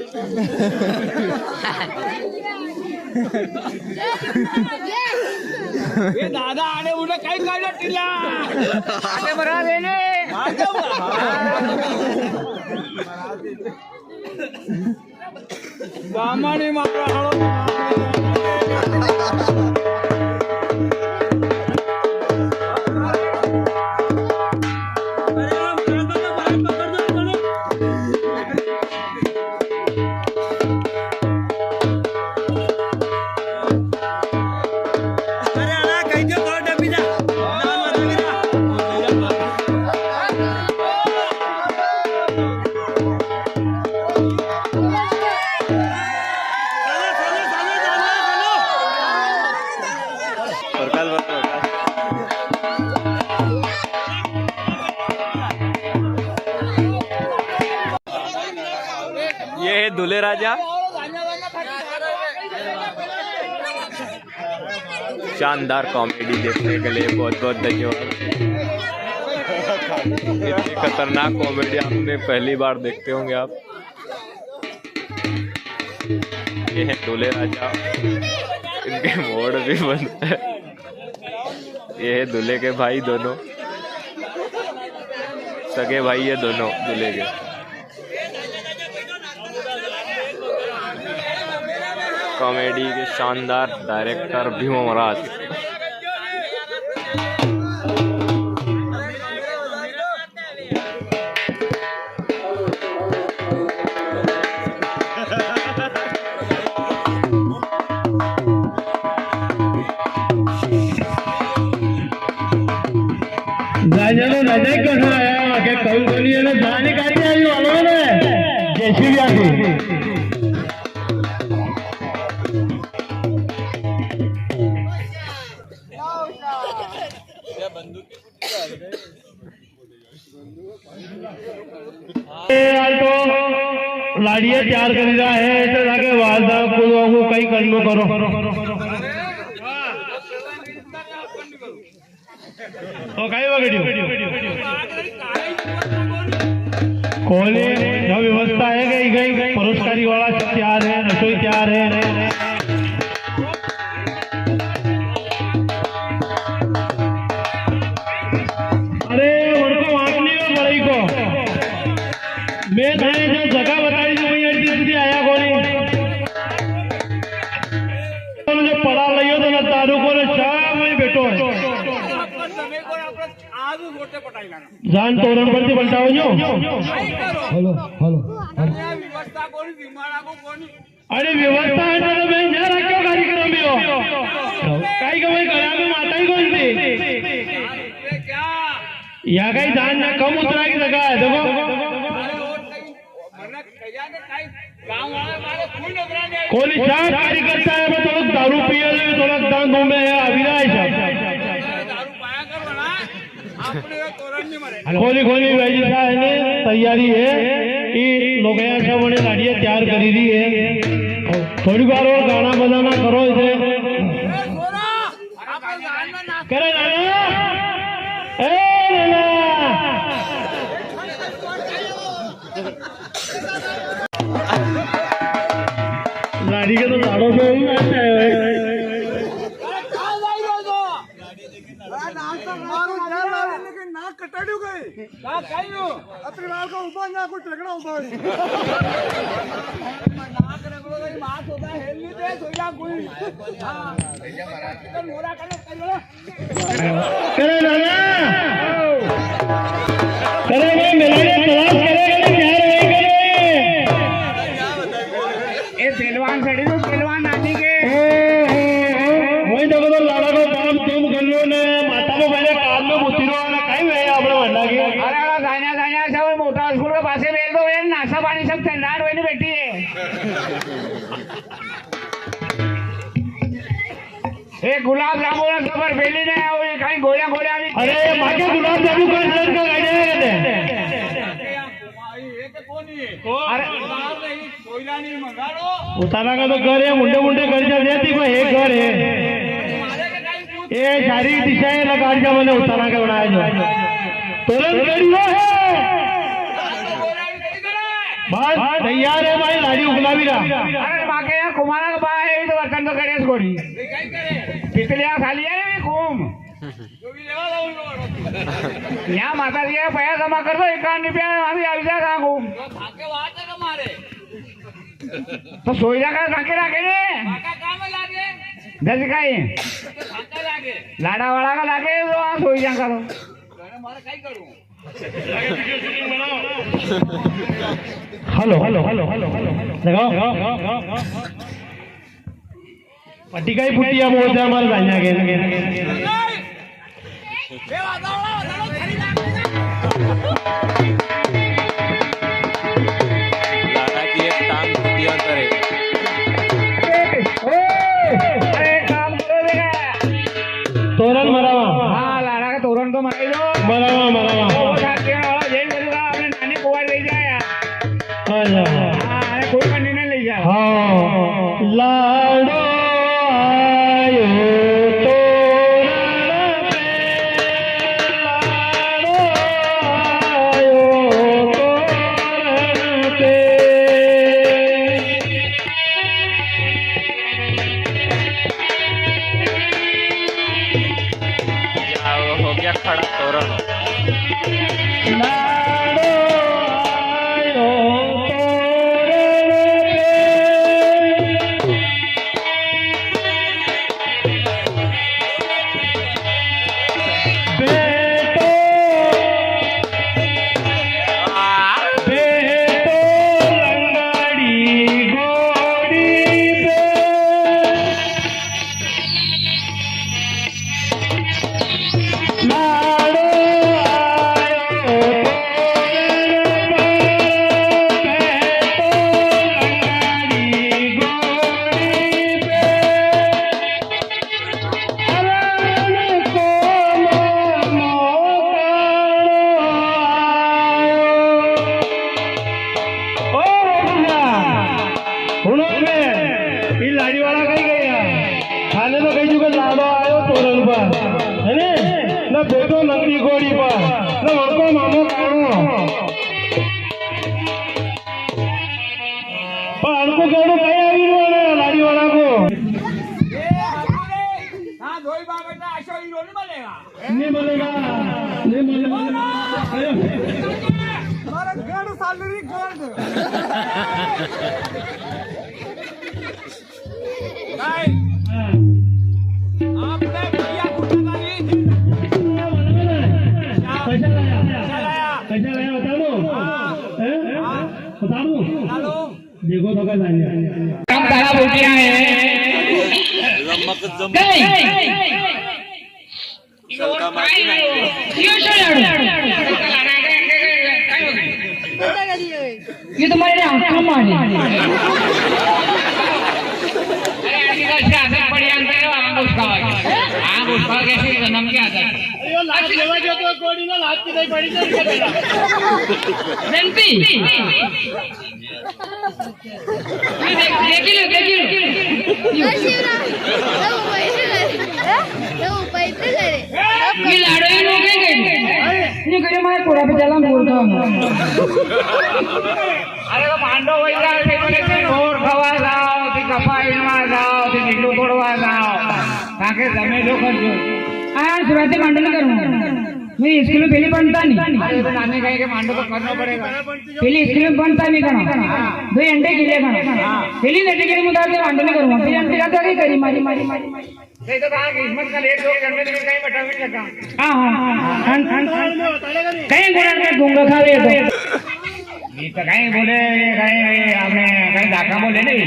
ये दादा आने उन्हें कहीं काढलं टिला आगे बरा देने सामानी मारा हळो ये है दूल्हे राजा। शानदार कॉमेडी देखने के लिए बहुत बहुत धन्यवाद। इतनी खतरनाक कॉमेडी आपने पहली बार देखते होंगे आप। ये है दूल्हे राजा, इनके मोड़ भी बंद है। ये है दूल्हे के भाई, दोनों सगे भाई ये दोनों दूल्हे के। कॉमेडी के शानदार डायरेक्टर भीमा महाराज। राजाने राजा कसा आया के कौन कोनी ने जाने काढी आई वालो ने जेसीबी आती तो लाड़िया तैयार कर रहा है तो जाके वालदा को कई कर लो करो तो काय वगैरे कोले जो व्यवस्था है गई पुरस्कारी वाला सब तैयार है, रसोई तैयार है। अरे उनको आंकनी को बड़ई को मैं थाने जो जगह बताई जो वही अड्डी आया कोनी जो पड़ा लियो तो ना दारू को शाम वही बैठो है जान तोरण पर बंटाओ जो हेलो हेलो व्यवस्था कोनी दिमाड़ा को कोनी अरे व्यवस्था है तो मैं जा रखो कार्यक्रम में हो काई का भाई करा में माता ही कौन थी क्या या कहीं जान ना कम उतरा की जगह है देखो कोई क्या कार्यकर्ता है मैं थोड़ा दारू पिए थोड़ा दान दो में है अविनाश खोली खोली वैजी साहब ने तैयारी है कि लोग सब बड़े लाड़ियाँ तैयार करी रही है। थोड़ी बार और गाना बजाना करो इसे करे नाना ए नाना लाड़ी के तो लाड़ों में ही आता है कटाड़ू गए का काइयो अपने बाल का ऊपर ना कुछ रगड़ा ऊपर नाक रगड़ो गई बात होता है हेलनी दे सोया कोई हां चिकन मोरा करे नाना करे भाई मिलाने तलाश करेगा क्या रही करे ए पहलवान खड़ी तो पहलवान आदि के वही देखो तो लाड़ा को काम तुम कर लो ने माता को पहले कान में मुतीरो सब मोटा स्कूल के पास बेल दो नाश्ता पानी सब ठंडाट होने बैठी है एक गुलाब जामुन खबर बेली ने कहीं गोलियां गोलियां अरे माके गुलाब जामुन का रेट का गाड़ी है उतारा का तो घर है मुंडे मुंडे घर जा जाती भाई एक घर है ये सारी दिशाएं लगा दिया मैंने उतारा का बनाया जो तुरंत गाड़ी है बस तैयार है भाई लाड़ी उगलावी रहा अरे बाकी या कुमारा का बाय तो वर्तन तो करेस गोरी पिछलिया खाली है ना खूम यहाँ माता जी का पैसा जमा कर दो 51 रुपया अभी आ जा कहाँ घूम तो सोई जा कर रखे रखे ने दस काई लाड़ा वाड़ा का लागे तो वहाँ सोई जा करो हेलो हेलो हेलो हेलो लगाओ पट्टी का ही पुटिया मोड़ से हमारे जानिया के लाड़ा की एक टांग टूटी अंतर है तोरण मरावा हाँ लाड़ा का तोरण तो मराई दो मरावा मरावा आपने नानी कुआर ले जाया अच्छा हाँ कोई कंडी नहीं ले जाया हाँ लाडो आयो तोरण पे लाडो आयो तोरण पे हो गया खड़ा तोरण लाडो आयो लाड़ी वाला कहीं गया खाने तो कहीं जुगा लाडो आयो तोरण पर है ने न बेटो नंदी घोड़ी पर न वड़को मामो काणो पर अनको काणो कहीं आई वाला लाड़ी वाला को हाँ धोई बाबा ऐसा ही नहीं मिलेगा नहीं मिलेगा नहीं मिलेगा हमारा घर सैलरी कर दो आपने भैया कुत्ता नहीं कैसा लाया बता दो बता दो देखो तो कैसा लाया काम तारा बोटिया है ये तुम्हारे लिए आंखों मारे जन्म के आता पोड़ा पे चला बोलता अरे तो मांडो वैसा ढोर खवा जाओ ती कपा इनवा जाओ ती नींदू तोड़वा जाओ ताके जमे जो करजो हाँ सुबह मांडो नहीं करूँगा मैं स्कूल में पहले बनता नहीं अरे तो नानी कहे कि मांडो तो करना पड़ेगा पहले स्कूल में बनता नहीं करना 2 अंडे गिले करना पहले नटे के मुताबिक मांडो नहीं करूँगा फिर अंडे का क्या करी मारी मारी मारी नहीं तो कहा कि हिम्मत का लेट हो करने के कहीं बटा भी लगा हाँ कहीं गुना के गुंगा खा ले तो ये तो कहीं बोले कहीं आपने कहीं दाका बोले नहीं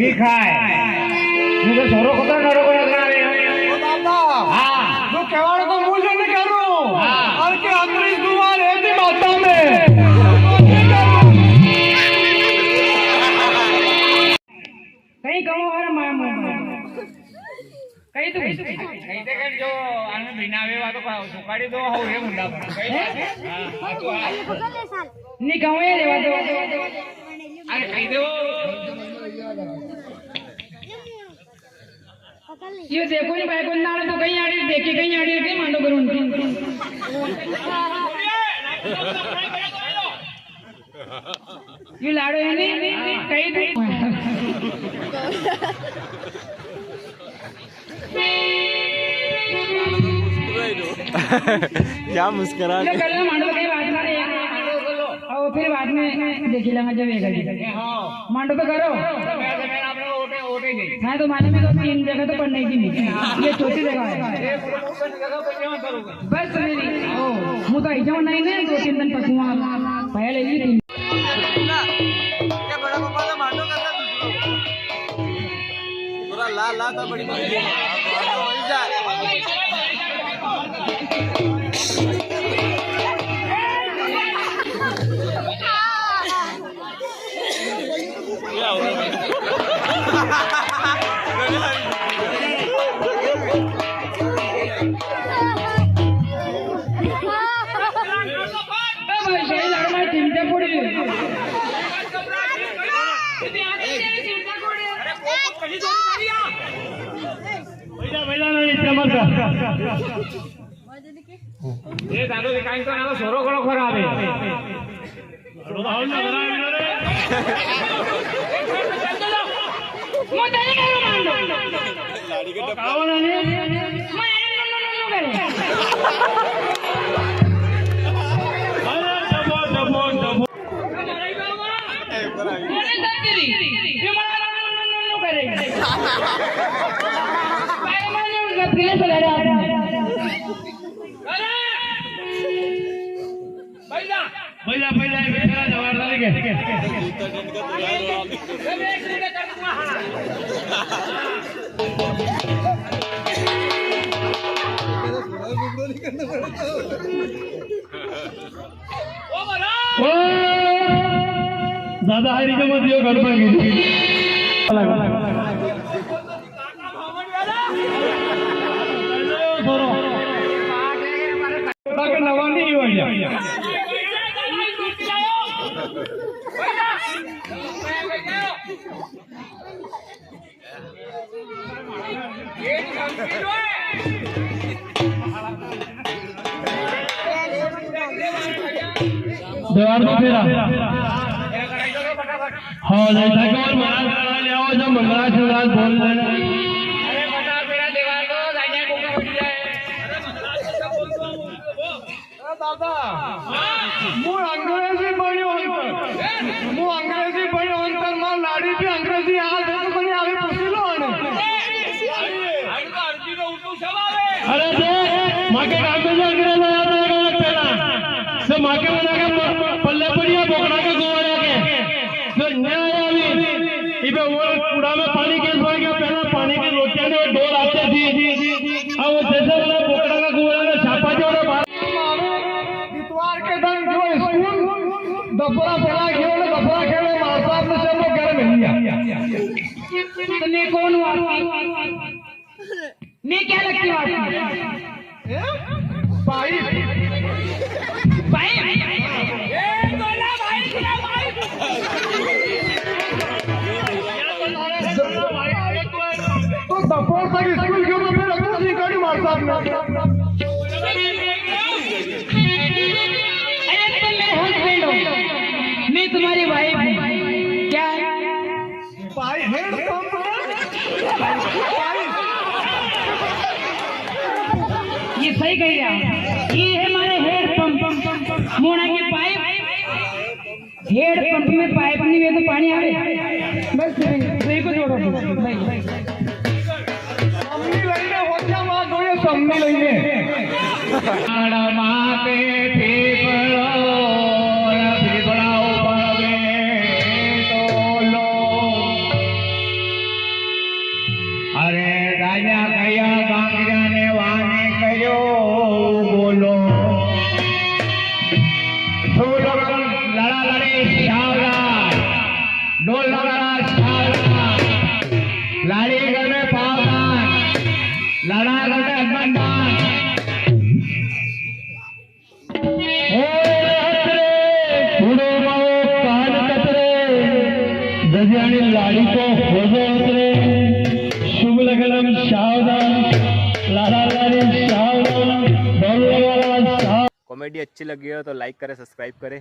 ये खाए मुझे सोरो को तो नरो को लगा रहे हैं हाँ तो केवाड़ को मुंह से नहीं करूं और के अंदर दुआ रहती माता में कहीं कहो हर मामा कहीं तो कहीं तो जो आने बिना वे वातो का सुखाड़ी दो हो ये मुंडा पर नहीं कहो ये देवा दो अरे कहीं दो ये देखो नहीं भाई कोई नारे तो कहीं आड़ी देखे कहीं आड़ी कहीं मांडो करूँ ये लाडो है नहीं कहीं नहीं क्या मुस्कुरा ये कल मांडो के बाद में और फिर बाद में देख लेंगे जब एक मांडो पे करो हाँ तो माने में तो 3 जगह तो पढ़ने की नहीं ये चौथी जगह है बस मेरी ओ मुझे ऐसा नहीं ना 2-3 दिन पसुआ पहले ही 3 ला था बड़ी चिंता पड़ी ये दादू दिखाई तो ना सोरो करो खराब है दादा हरीच्या मध्ये गडबड गेली नवानी देवार में फेरा हाँ जैसा कि और महाराज ले आओ जब मंगला शिवराज बोल रहे हैं अरे बता मेरा दीवार को जाने को बैठ जाए दादा હું અંગ્રેજી ભણ્યો હું અંગ્રેજી ભણ્યો અંતર માં લાડી બી અંગ્રેજી આ દેતો કોની આવી પૂછી લો ને અરજી નો ઉઠું સવારે અરે દે માકે કામ में अंग्रेज आया था पहला से माके बना के पल्ले पड़िया बोकड़ा के गोवाड़ा के तो न्याय आवी इबे वो कूड़ा में पानी के भर गया पहला पानी की रोटियां ने डोर आते थी अब वो जैसे वाला बोकड़ा का गोवाड़ा का छापा जोड़े इतवार के दिन जो स्कूल दफरा पहला खेले दफरा खेले मास्टर ने से वो घर मिल गया तने कौन हुआ मैं क्या लगती हूँ भाई भाई तो दफरा तक स्कूल के में फिर अपनी गाड़ी मास्टर ने हस्बैंड हो मैं तुम्हारी वाइफ हूँ क्या भाई हेड पंप ये सही कह गया ये है हमारे हेड पंप मोना की पाइप हेड पंप में पाइप नहीं है तो पानी आवे बस सही को जोड़ो समनी लઈને હોજા માં જોઈએ સમની લઈને માતે પીપળો પીપળા ઉપર તોલો અરે રાજા કયા ગાંગરાને વાને કયો બોલો છોડો લડા લડે શાવરા ડોલ લડા શાવરા લાડી ગમે પાવદાન લડા ગમે હનુમાનદાન लाड़ी को खोजो उतरे शुभ लगनम सावधान लाला लाड़ी सावधान कॉमेडी अच्छी लगी हो तो लाइक करें सब्सक्राइब करें।